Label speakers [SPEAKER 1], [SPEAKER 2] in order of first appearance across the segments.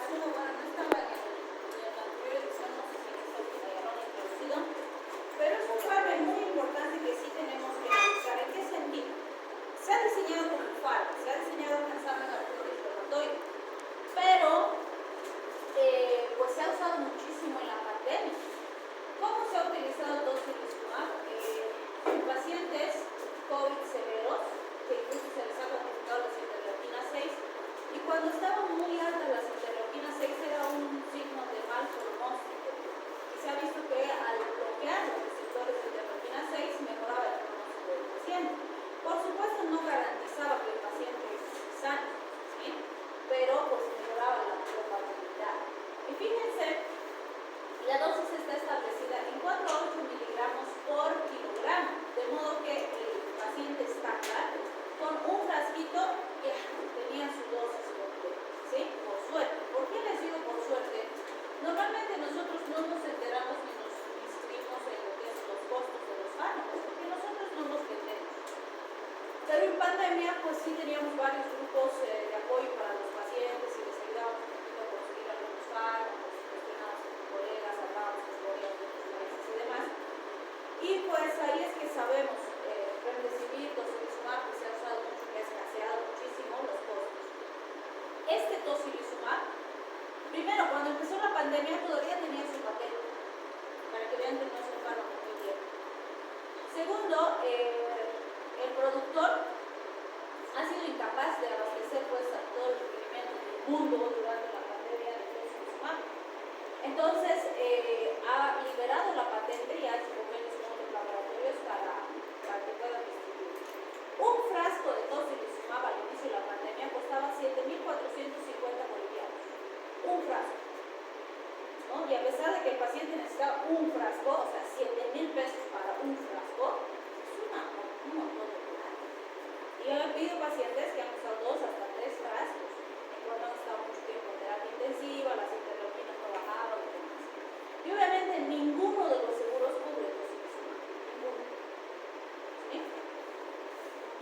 [SPEAKER 1] asumo, bueno, no estaba en la anterior edición, no sé si en esta última ya lo han introducido, pero es un faro muy importante que sí tenemos que analizar. ¿En qué sentido? Se ha diseñado como un faro, se ha diseñado pensando en el flujo inflamatorio, pero pues se ha usado muchísimo en la pandemia. ¿Cómo se ha utilizado tocilizumab? En pacientes COVID severos, que incluso se les ha cuantificado las interleuquinas 6, y cuando estaban muy altas las interleuquinas 6 era un signo de mal pronóstico, y se ha visto que al bloquear los receptores de interleuquina 6 mejoraba el pronóstico del paciente. Por supuesto no garantizaba que el paciente sane, ¿sí? Pero pues mejoraba la probabilidad. Y fíjense, la dosis está establecida en 4 a 8 miligramos por kilogramo, de modo que el paciente estándar con un frasquito ya tenía su dosis completa, ¿sí? Por suerte. ¿Por qué les digo por suerte? Normalmente nosotros no nos enteramos ni nos inscribimos en lo que es los costos de los fármacos, porque nosotros no los vendemos. Pero en pandemia pues sí teníamos varios grupos de apoyo para los pacientes y les ayudábamos un poquito a conseguir algunos fármacos, gestionábamos con colegas, hablábamos con colegas de otros países y demás. Y pues ahí es que sabemos recibir tocilizumab, que se ha usado mucho, que ha escaseado muchísimo los costos. Este tocilizumab, primero, cuando empezó la pandemia todavía tenía su patente, para que vean que no es un fármaco muy viejo. Segundo, el productor ha sido incapaz de abastecer pues a todo el requerimiento del mundo durante la pandemia de tocilizumab. Entonces ha liberado la patente y ha hecho convenios con los laboratorios para que puedan distribuir. Un frasco de tocilizumab al inicio de la pandemia costaba 7.450 bolivianos. Un frasco, ¿no? Y a pesar de que el paciente necesitaba un frasco, o sea, 7.000 pesos para un frasco, es un montón de plata. Y yo he pedido pacientes que han usado 2 hasta 3 frascos, cuando han estado mucho tiempo en terapia intensiva, las interleuquinas no bajaban y demás. Y obviamente ninguno de los seguros cubre tocilizumab, ninguno. ¿Sí?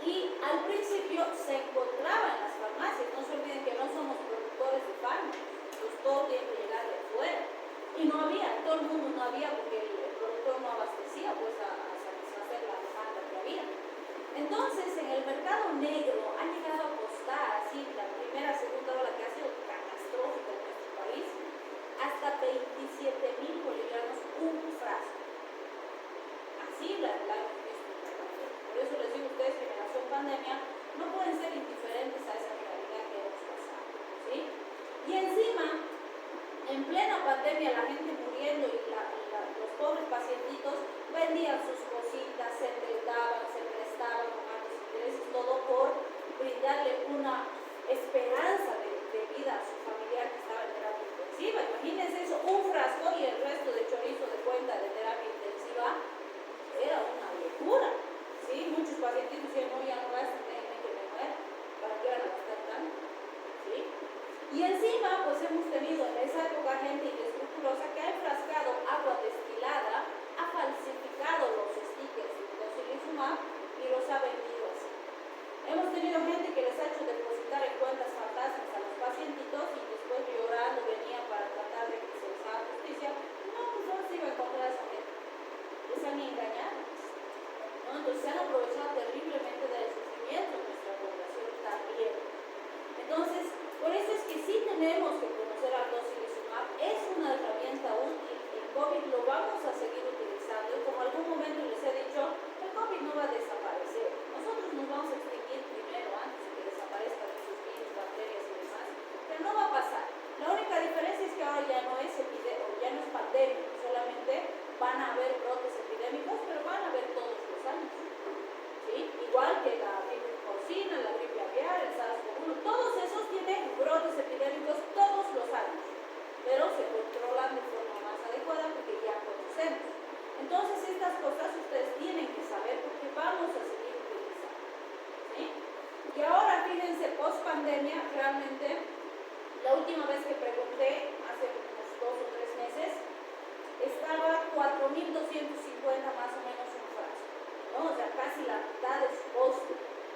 [SPEAKER 1] Y al principio se encontraba en las farmacias, no se olviden que no somos productores de fármacos, entonces todo tiene que llegar de afuera. Y no había, todo el mundo no había porque el productor no abastecía pues a satisfacer la demanda que había. Entonces en el mercado negro ha llegado a costar, así, la primera, segunda ola que ha sido catastrófica en nuestro país, hasta 27.000 bolivianos un frasco. Así la hemos visto en la pandemia. Por eso les digo a ustedes, generación pandemia, no pueden ser indiferentes a esa realidad que hemos pasado, ¿sí? Y encima, en plena pandemia, la gente muriendo y los pobres pacientitos vendían sus cositas, se endeudaban, se prestaban con altos intereses, todo por brindarle una esperanza de vida a su familiar que estaba en terapia intensiva. Imagínense eso, un frasco y el resto de chorizo de cuenta de terapia intensiva, era una locura, ¿sí? Muchos pacientitos decían, no, ya no gasten, déjenme que me muera, ¿para qué van a gastar tanto? ¿Sí? Y encima, pues hemos tenido en esa época gente inescrupulosa que ha enfrascado agua destilada, ha falsificado los stickers de tocilizumab y los ha vendido así. Hemos tenido gente que les ha hecho depositar en cuentas fantasmas a los pacientitos y después llorando venían para tratar de que se les haga justicia. No, pues no se iba a encontrar a esa gente. Les han engañado, ¿no? Entonces se han aprovechado terriblemente del sufrimiento de nuestra población también. Entonces, por eso es que sí tenemos que conocer al tocilizumab, es una herramienta útil, el COVID lo vamos a seguir utilizando y como algún momento les he dicho, el COVID no va a desaparecer, nosotros nos vamos a extinguir primero antes de que desaparezcan esos virus, bacterias y demás, pero no va a pasar. La única diferencia es que ahora ya no es ya no es pandemia, solamente van a haber brotes epidémicos, pero van a haber todos los años, ¿sí? Igual que la gripe porcina, la gripe aviar, el SARS-CoV-1, todos esos tienen brotes epidémicos todos los años, pero se controlan de forma más adecuada porque ya conocemos. Entonces estas cosas ustedes tienen que saber porque vamos a seguir utilizando, ¿sí? Y ahora fíjense, post pandemia, realmente la última vez que pregunté, hace unos 2 o 3 meses, estaba 4.250 más o menos un frasco, ¿no? O sea, casi la mitad de su costo.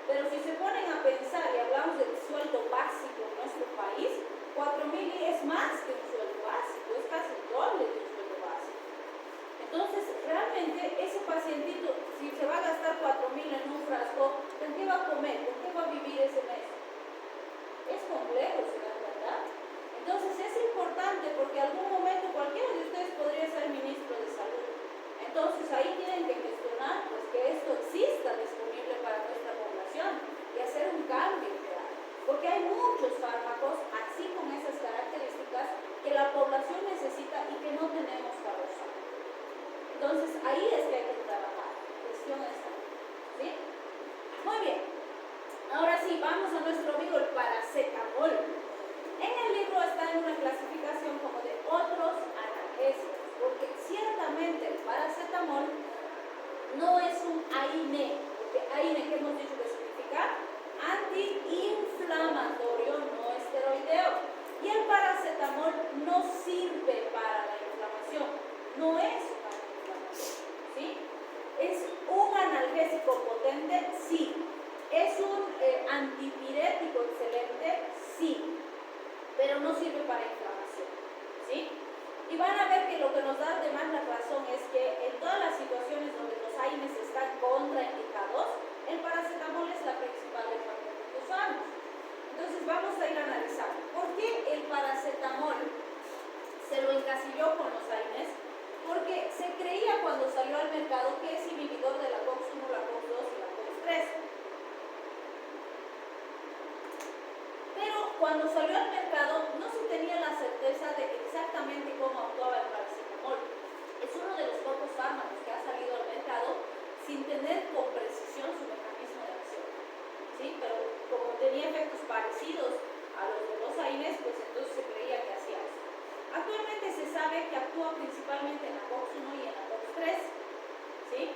[SPEAKER 1] Pero si se ponen a pensar y hablamos del sueldo básico en nuestro país, 4.000 es más muchos fármacos así con esas características que la población necesita y que no tenemos para usar. Entonces ahí es que hay que trabajar, cuestión esta, ¿sí? Muy bien, ahora sí, vamos a nuestro amigo el paracetamol. En el libro está en una clasificación como de otros analgésicos, porque ciertamente el paracetamol no es un AINE, porque AINE, que hemos dicho que significa antiinflamatorio no esteroideo, y el paracetamol no sirve para la inflamación, no es un antiinflamatorio, ¿sí? ¿Es un analgésico potente? Sí. ¿Es un antipirético excelente? Sí, pero no sirve para inflamación, ¿sí? Y van a ver que lo que nos da además la razón es que en todas las situaciones donde los AINES están contraindicados, el paracetamol es la principal herramienta que usamos. Entonces vamos a ir analizando. ¿Por qué el paracetamol se lo encasilló con los AINES? Porque se creía cuando salió al mercado que es inhibidor de la COX-1, la COX-2 y la COX-3. Pero cuando salió al mercado no se tenía la certeza de exactamente cómo actuaba el paracetamol. Es uno de los pocos fármacos que ha salido al mercado sin tener con precisión su mecanismo de acción, ¿sí? Pero como tenía efectos parecidos a los de los AINES, pues entonces se creía que hacía eso. Actualmente se sabe que actúa principalmente en la COX-1 y en la COX-3, ¿sí?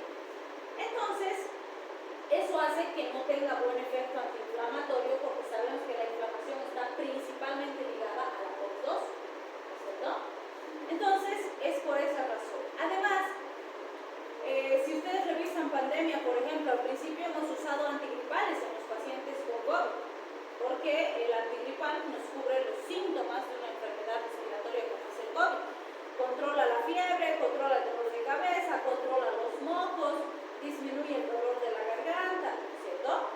[SPEAKER 1] Entonces, eso hace que no tenga buen efecto antiinflamatorio, porque sabemos que la inflamación está principalmente ligada a la COX-2, ¿cierto? Entonces, es por esa razón. Además, si ustedes revisan pandemia, por ejemplo, al principio hemos usado antigripales en los pacientes con COVID, porque el antigripal nos cubre los síntomas de una enfermedad respiratoria como es el COVID. Controla la fiebre, controla el dolor de cabeza, controla los mocos, disminuye el dolor de la garganta, ¿cierto?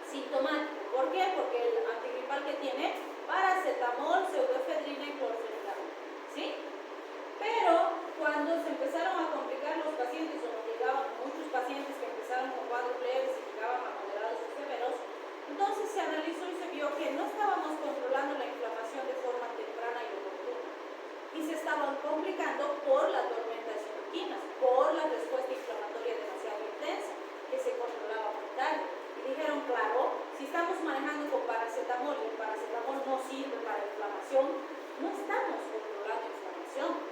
[SPEAKER 1] Sintomático. ¿Por qué? Porque el antigripal que tiene paracetamol, pseudoefedrina y clorfeniramina, ¿sí? Pero cuando se empezaron a complicar los pacientes, o nos llegaban muchos pacientes que empezaron con cuadros leves y llegaban a moderados y severos, entonces se analizó y se vio que no estábamos controlando la inflamación de forma temprana y oportuna, y se estaban complicando por la tormenta de citoquinas, por la respuesta inflamatoria demasiado intensa, que se controlaba muy tarde. Y dijeron, claro, si estamos manejando con paracetamol y el paracetamol no sirve para inflamación, no estamos controlando inflamación.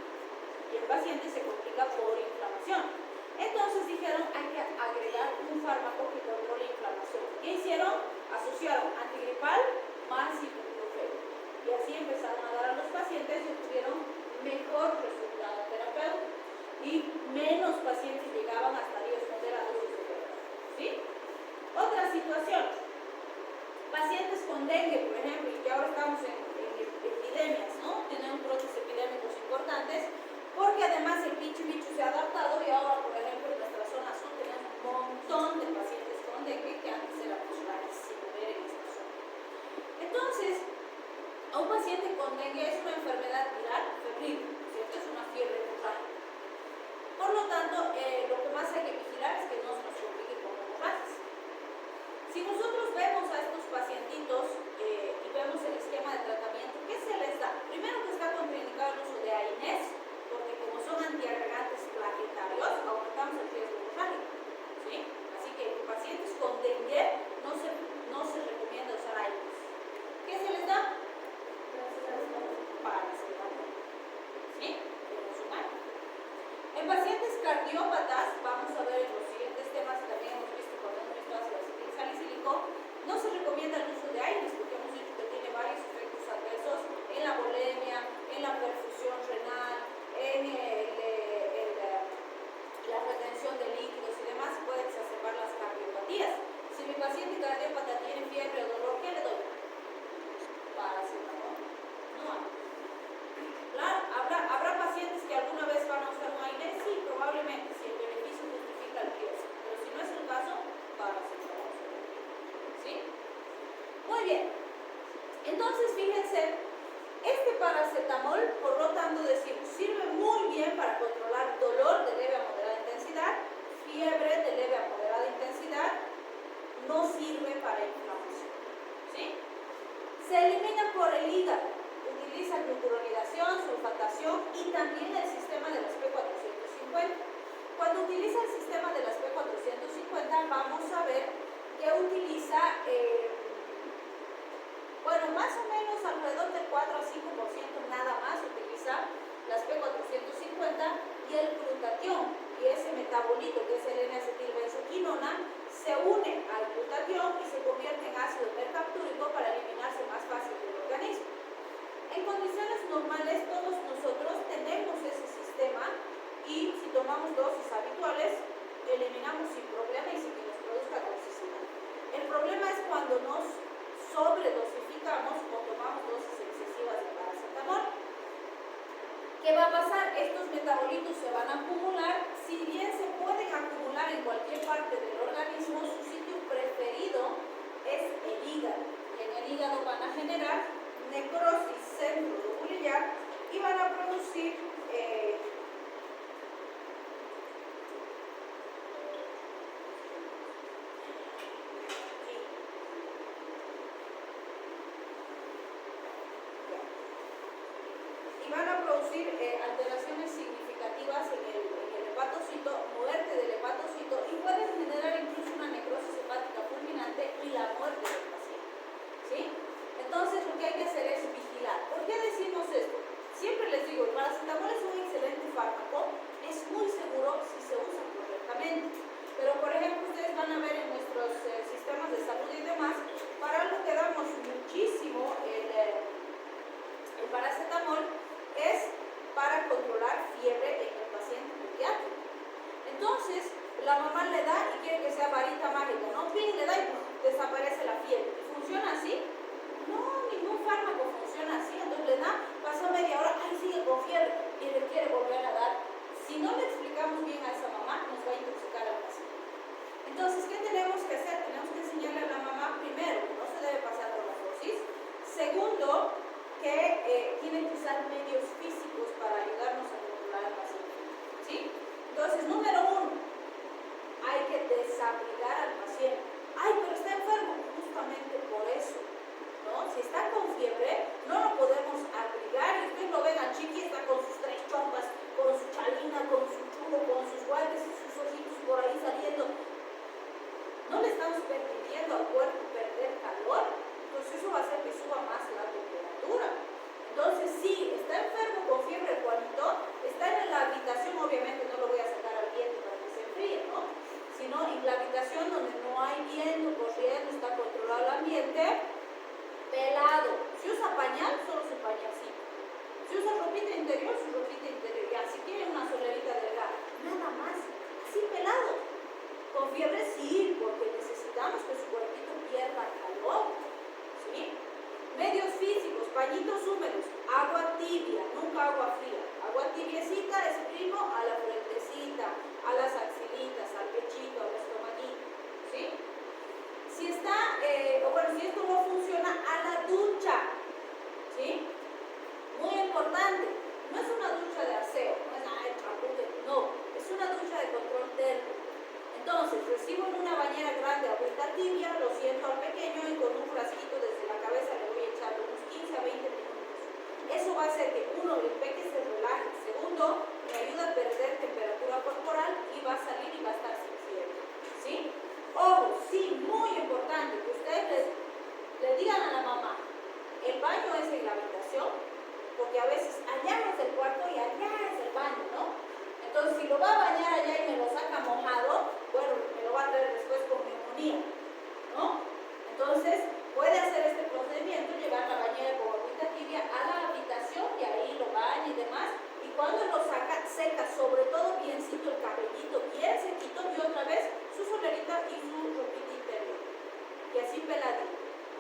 [SPEAKER 1] Y el paciente se complica por inflamación. Entonces dijeron, hay que agregar un fármaco que controle inflamación. ¿Qué hicieron? Asociaron antigripal más ibuprofeno. Y así empezaron a dar a los pacientes y obtuvieron mejor resultado terapéutico. Y menos pacientes llegaban hasta días moderados y severos, ¿sí? Otra situación. Pacientes con dengue, por ejemplo, y que ahora estamos en epidemias, ¿no? Tenemos brotes epidémicos importantes, porque además el bicho se ha adaptado y ahora, por ejemplo, en nuestra zona sur tenemos un montón de pacientes con dengue que antes era pues rarísimo ver en esta zona. Entonces, a un paciente con dengue es una enfermedad viral febril, ¿cierto? Es una fiebre hemorrágica. Por lo tanto, lo que más hay que vigilar es que no se nos complique con hemorragias. Si nosotros vemos a estos pacientitos y vemos el esquema de tratamiento, ¿qué se les da? Primero que está contraindicado el uso de AINES, porque como son antiagregantes plaquetarios, aumentamos el riesgo hemorrágico, ¿sí? Así que en pacientes con dengue no se recomienda usar AINES. ¿Qué se les da? Paracetamol, ¿sí? En pacientes cardiópatas, vamos a ver en los siguientes temas, también hemos visto cuando hemos visto ácido acetil salicílico, no se recomienda el uso de AINES porque hemos dicho que tiene varios efectos adversos en la bulimia, en la perfusión renal, en la retención de líquidos y demás, puede exacerbar las cardiopatías. Si mi paciente cardiópata tiene fiebre o dolor, ¿qué le doy? Paracetamol. No. Claro, habrá pacientes que alguna vez van a usar un AINES, sí, probablemente, si el beneficio justifica el riesgo, pero si no es el caso, paracetamol. ¿Sí? Muy bien. Entonces, fíjense, este paracetamol, por lo tanto, decimos, sirve muy bien para controlar dolor de leve a moderada intensidad, fiebre de leve a moderada intensidad, no sirve para inflamación, ¿sí? Se elimina por el hígado. Utiliza glucuronidación, sulfatación y también el sistema de las P450. Cuando utiliza el sistema de las P450 vamos a ver que utiliza, bueno, más o menos alrededor del 4 a 5% nada más utiliza las P450 y el glutatión, y ese metabolito que es el N-acetilbenzoquinona se une al glutatión y se convierte en ácido mercaptúrico para eliminarse más fácil del organismo. En condiciones normales todos nosotros tenemos ese sistema y si tomamos dosis habituales eliminamos sin problema y sin que nos produzca toxicidad. El problema es cuando nos sobredosificamos o tomamos dosis excesivas de paracetamol. ¿Qué va a pasar? Estos metabolitos se van a acumular. Si bien se pueden acumular en cualquier parte del organismo, su sitio preferido es el hígado. Y en el hígado van a generar necrosis centronuclear y van a producir alteraciones significativas en el hepatocito, muerte del hepatocito y pueden generar incluso una necrosis hepática fulminante y la muerte del paciente. ¿Sí? Entonces lo que hay que hacer es vigilar. ¿Por qué decimos esto? Siempre les digo, el paracetamol es un excelente fármaco, es muy seguro si se usa correctamente. Pero por ejemplo ustedes van a ver en nuestros sistemas de salud y demás, para algo que damos muchísimo el paracetamol es para controlar fiebre en el paciente pediátrico. Entonces, la mamá le da y quiere que sea varita mágica, ¿no? Pin, le da y desaparece la fiebre. ¿Funciona así? No, ningún fármaco funciona así. Entonces le da, pasó media hora, ay, sigue con fiebre y le quiere volver a dar. Si no le explicamos bien a esa mamá, nos va a intoxicar al paciente. Entonces, ¿qué tenemos que hacer? Tenemos que enseñarle a la mamá, primero, que no se debe pasar por la dosis. Segundo, que tienen que usar medios físicos para ayudarnos a controlar al paciente. ¿Sí? Entonces, número 1, hay que desabrigar al paciente. Ay, pero está enfermo. Justamente por eso, ¿no? Si está con fiebre, no lo podemos abrigar. Y ustedes lo ven a Chiqui, está con sus 3 chompas, con su chalina, con su chulo, con sus guantes y sus ojitos por ahí saliendo. No le estamos permitiendo al cuerpo perder calor. Entonces eso va a hacer que suba más la temperatura. Entonces sí, está enfermo con fiebre Juanito, está en la habitación, obviamente no lo voy a sacar al viento para que se enfríe, ¿no? Sino en la habitación donde no hay viento corriendo, está controlado el ambiente, pelado. Si usa pañal, solo su pañalcito. Si usa ropita interior, su ropita interior. Ya, si quiere una solerita delgada, nada más, así pelado. Con fiebre sí, porque necesitamos que su cuerpito pierda calor. ¿Sí? Medios físicos, pañitos húmedos, agua tibia, nunca agua fría. Agua tibiecita, exprimo a la frentecita, a las axilitas, al pechito, al estomaguito. ¿Sí? Si está, si esto no funciona, a la ducha. ¿Sí? Muy importante, no es una ducha de aseo, no es no, es una ducha de control térmico. Entonces, recibo en una bañera grande agüita tibia, lo siento al pequeño y con un frasquito desde la cabeza le voy a echar unos 15 a 20 minutos. Eso va a hacer que uno, el peque se relaje. Segundo, me ayuda a perder temperatura corporal y va a salir y va a estar sin fiebre. ¿Sí? Ojo, sí, muy importante que ustedes le digan a la mamá, el baño es en la habitación, porque a veces allá es el cuarto y allá es el baño, ¿no? Entonces, si lo va a bañar allá y me lo saca mojado, bueno, me lo va a traer después con neumonía, ¿no? Entonces, puede hacer este procedimiento, llevar la bañera con agüita tibia a la habitación y ahí lo baña y demás. Y cuando lo saca, seca sobre todo biencito el cabellito, bien sequito, y otra vez su solerita y su ropita interior. Y así peladito,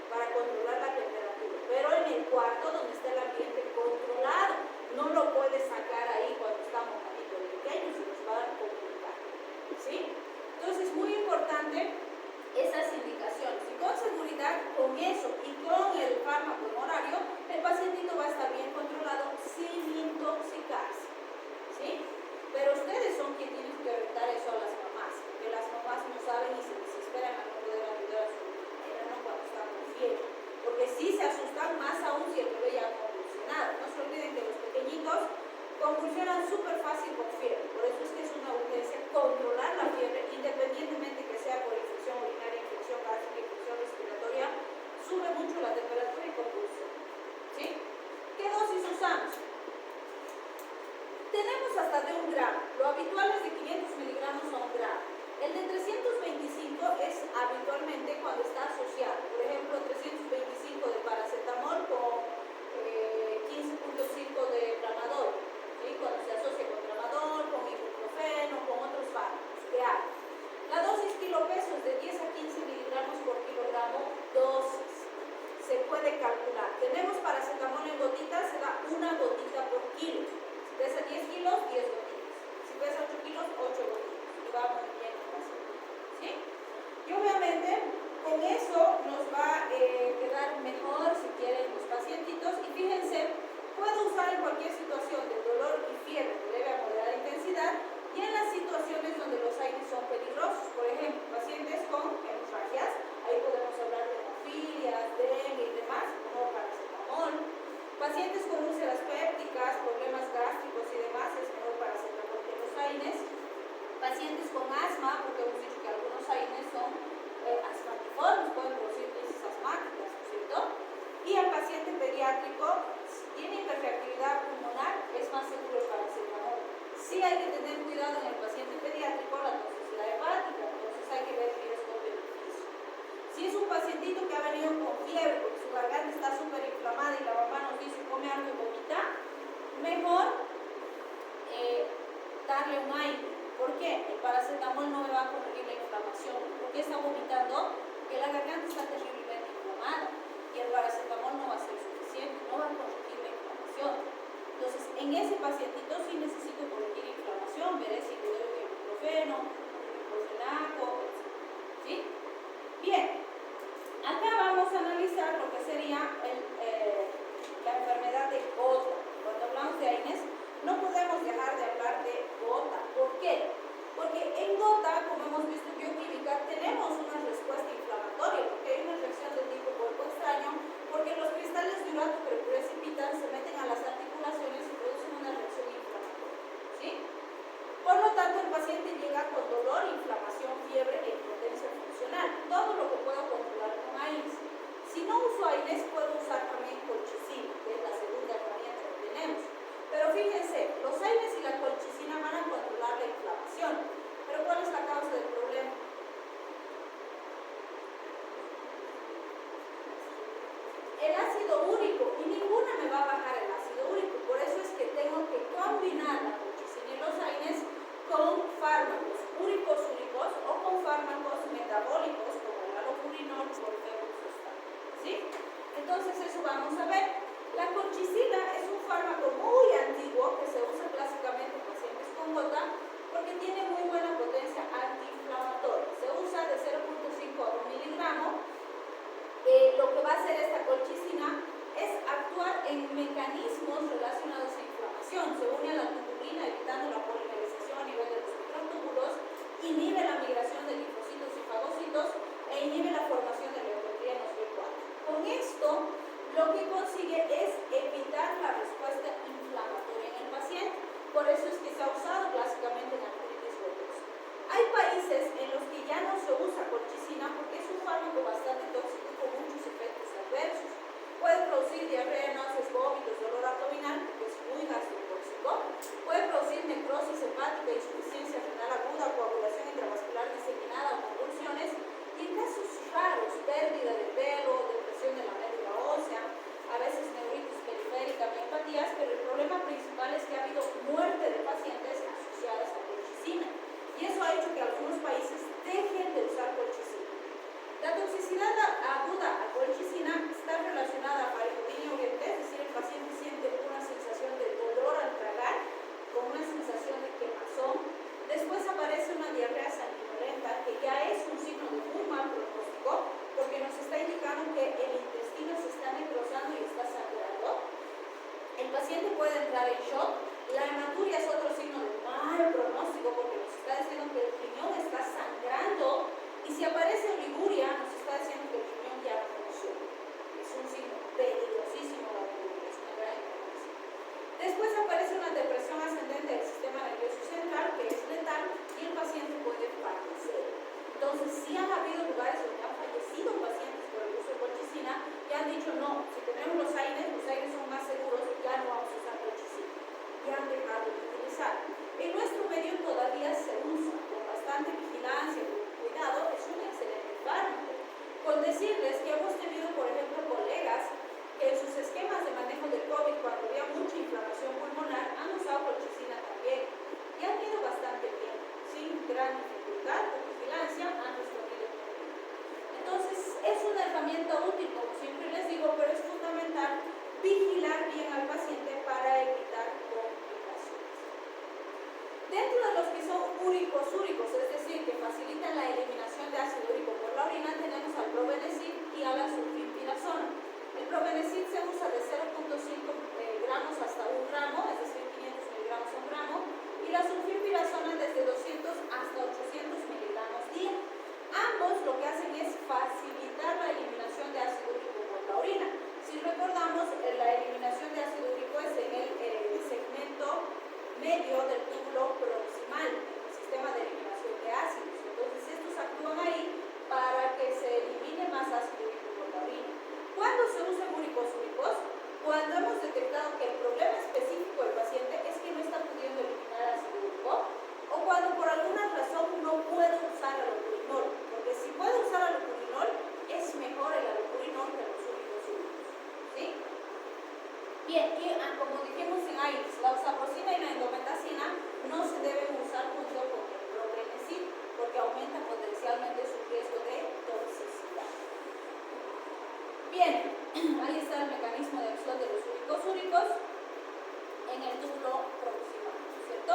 [SPEAKER 1] para controlar la temperatura. Pero en el cuarto donde está el ambiente controlado, no lo puede sacar ahí cuando está mojadito el pequeño, se nos va a complicar. ¿Sí? Entonces, muy importante esas indicaciones. Y con seguridad, con eso y con el fármaco en horario, el pacientito va a estar bien controlado sin intoxicarse. ¿Sí? Pero ustedes son quienes tienen que orientar eso a las mamás, porque las mamás no saben y se desesperan a no poder ayudar a su enano cuando está con fiebre. Porque sí se asustan, más aún si el bebé ya ha convulsionado. No se olviden que los pequeñitos convulsionan súper fácil con fiebre, por eso es que es una urgencia controlar la fiebre, independientemente que sea por infección urinaria, infección gástrica, infección respiratoria, sube mucho la temperatura y convulsión. ¿Sí? ¿Qué dosis usamos? Tenemos hasta de 1 gramo, lo habitual es de 500 miligramos a 1 gramo. El de 325 es habitualmente cuando está asociado, por ejemplo 325 de paracetamol con 15.5 de tramadol, ¿sí? Cuando se asocia con tramadol, con ibuprofeno, con otros fármacos que hay. La dosis kilopeso es de 10 a 15 miligramos por kilogramo dosis. Se puede calcular. Tenemos paracetamol en gotitas, se da 1 gotita por kilo. Si pesa 10 kilos, 10 gotitas. Si pesa 8 kilos, 8 gotitas. Y va muy bien. ¿Sí? Y obviamente con eso nos va a quedar mejor si quieren los pacientitos. Y fíjense, puedo usar en cualquier situación de dolor y fiebre de leve a moderada intensidad y en las situaciones donde los aires son peligrosos. Por ejemplo, pacientes con hemorragias, ahí podemos hablar de hemofilias, dengue y demás, como paracetamol. Pacientes con úlceras pépticas, problemas gástricos y demás, es mejor paracetamol que los AINES. Pacientes con asma, porque hemos dicho que algunos AINES son asmatiformes, pueden producir crisis asmáticas, ¿no es cierto? Y el paciente pediátrico, si tiene hiperreactividad pulmonar, es más seguro el paracetamol. Sí hay que tener cuidado en el paciente pediátrico la toxicidad hepática, entonces hay que ver riesgo-beneficio. Si es un pacientito que ha venido con fiebre, porque su garganta está súper inflamada y la mamá nos dice come algo y vomita, mejor darle un aire. ¿Por qué? El paracetamol no me va a corregir la inflamación. ¿Por qué está vomitando? Porque la garganta está terriblemente inflamada y el paracetamol no va a ser suficiente, no va a corregir la inflamación. Entonces, en ese pacientito sí necesito corregir inflamación, veré si le doy un ibuprofeno, un ibuprofenaco, etc. ¿Sí? Bien, acá vamos a analizar lo que sería la enfermedad de gota. Cuando hablamos de AINES, no podemos dejar de hablar de gota. ¿Por qué? Porque en gota, como hemos visto en bioquímica, tenemos una respuesta inflamatoria, porque hay una reacción de tipo cuerpo extraño, porque los cristales de urato que precipitan se meten a las articulaciones y producen una reacción inflamatoria. ¿Sí? Por lo tanto, el paciente llega con dolor, inflamación, fiebre e impotencia funcional. Todo lo que puedo controlar con AINES. Si no uso AINES, puedo usar también colchicina, que es la segunda herramienta que tenemos. Pero fíjense, los AINES y la colchicina van a controlar la inflamación. ¿Pero cuál es la causa del problema? El ácido úrico, y ninguna me va a bajar el ácido úrico. Por eso es que tengo que combinar la colchicina y los AINES con fármacos úricos o con fármacos metabólicos como el allopurinol o el febuxostat. ¿Sí? Entonces eso vamos a ver. La colchicina es un fármaco muy antiguo que se usa clásicamente en pacientes con gota porque tiene muy buena potencia antiinflamatoria. Se usa de 0.5 a 1 miligramo. Lo que va a hacer esta colchicina es actuar en mecanismos relacionados a inflamación. Se une a la tubulina evitando la polimerización a nivel de los microtúbulos, inhibe la migración de linfocitos y fagocitos e inhibe la formación de leucotrienos B4. Con esto, lo que consigue es evitar la respuesta inflamatoria en el paciente. Por eso es que se ha usado clásicamente en artritis gotosa. Hay países en los que ya no se usa colchicina porque es un fármaco bastante tóxico con muchos efectos adversos. Puede producir diarrea, náuseas, vómitos, dolor abdominal, porque es muy gastrotóxico. Puede producir necrosis hepática, insuficiencia renal aguda, coagulación intravascular diseminada o convulsiones. Y en casos raros, pérdida de pelo, depresión de la médula ósea, a veces neuritis periférica, miopatías, pero el problema principal es que ha habido muerte de pacientes asociadas a colchicina. Y eso ha hecho que algunos países dejen de usar colchicina. La toxicidad aguda a colchicina está relacionada a varicotinía urente, es decir, el paciente siente una sensación de dolor al tragar, con una sensación de quemazón. Después 0.5 gramos hasta 1 gramo, es decir, 500 miligramos a 1 gramo, y la sulfirpirazona desde 200 hasta 800 miligramos día. Ambos lo que hacen es facilitar la eliminación de ácido úrico por la orina. Si recordamos, la eliminación de ácido úrico es en el segmento medio del túbulo proximal, el sistema de eliminación de ácidos. Entonces, estos actúan ahí para que se elimine más ácido úrico por la orina. ¿Cuándo se usan úricos úricos? Cuando hemos detectado que el problema específico del paciente es que no está pudiendo eliminar ácido úrico, o cuando por alguna razón no puede usar alopurinol, porque si puede usar alopurinol, es mejor el alopurinol que los úricos úricos. ¿Sí? Bien, y como dijimos en AIDS, la oxaprocina y la endometacina no se deben usar junto con el probenecid, porque aumenta potencialmente su riesgo de toxicidad. Bien, ahí está el mecanismo de acción de los úricos úricos en el túbulo proximal, ¿cierto?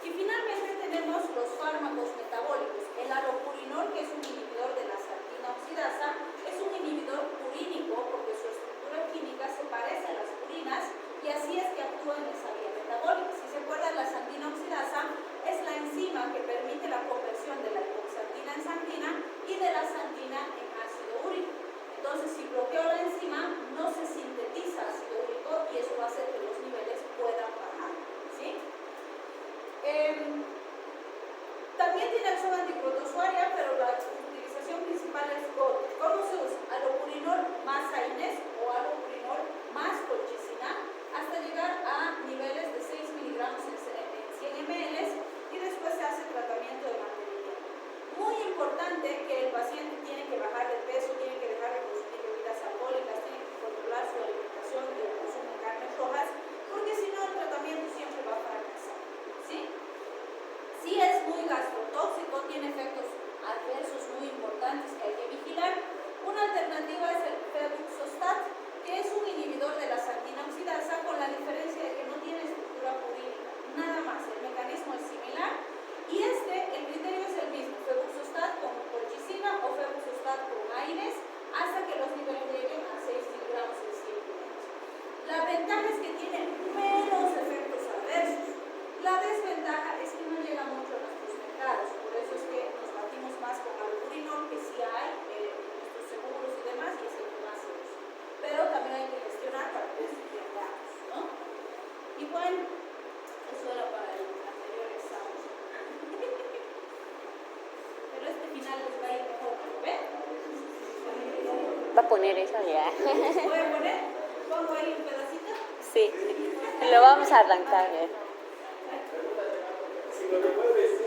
[SPEAKER 1] Y finalmente tenemos los fármacos metabólicos. El alopurinol, que es un inhibidor de la santina oxidasa, es un inhibidor purínico porque su estructura química se parece a las purinas y así es que actúa en esa vía metabólica. Si se acuerdan, la santina oxidasa es la enzima que permite la conversión de la hipoxantina en santina y de la santina en ácido úrico. Entonces, si bloqueo la enzima, no se sintetiza ácido úrico y eso va a hacer que los niveles puedan bajar. ¿Sí? También tiene acción antiprotozoaria, pero la utilización principal es GOT. ¿Cómo se usa? Alopurinol más AINES o alopurinol más colchicina hasta llegar a niveles de 6 miligramos en 100 ml y después se hace tratamiento de mantenimiento. Muy importante que el paciente tiene que bajar de peso, tiene que dejar de consumir bebidas alcohólicas, tiene que controlar su alimentación y el consumo de carnes rojas, porque si no el tratamiento siempre va a fracasar. ¿Sí? Si es muy gastrotóxico, tiene efectos adversos muy importantes que hay que vigilar. Una alternativa es el febuxostat, que es un inhibidor de la santina oxidasa con la diferencia de que no tiene estructura purínica. Nada más, el mecanismo es similar y el criterio es el mismo, febuxostat con colchicina o febuxostat con AINES hasta que los niveles lleguen a 6 miligramos en 100 mililitros. La ventaja es que tiene menos efectos adversos. La desventaja es que no llega mucho a nuestros mercados, por eso es que nos batimos más con alopurinol, que sí hay en nuestros seguros y demás, y es el que más se usa. Pero también hay que gestionar para que se pierda, ¿no? Y bueno, eso era para el anterior examen. Pero este final les va a ir mejor, ¿lo ven?
[SPEAKER 2] Va a poner eso ya.
[SPEAKER 1] ¿Voy a poner? ¿Pongo ahí un pedacito?
[SPEAKER 2] Sí, lo vamos a arrancar.
[SPEAKER 3] Si no lo puedes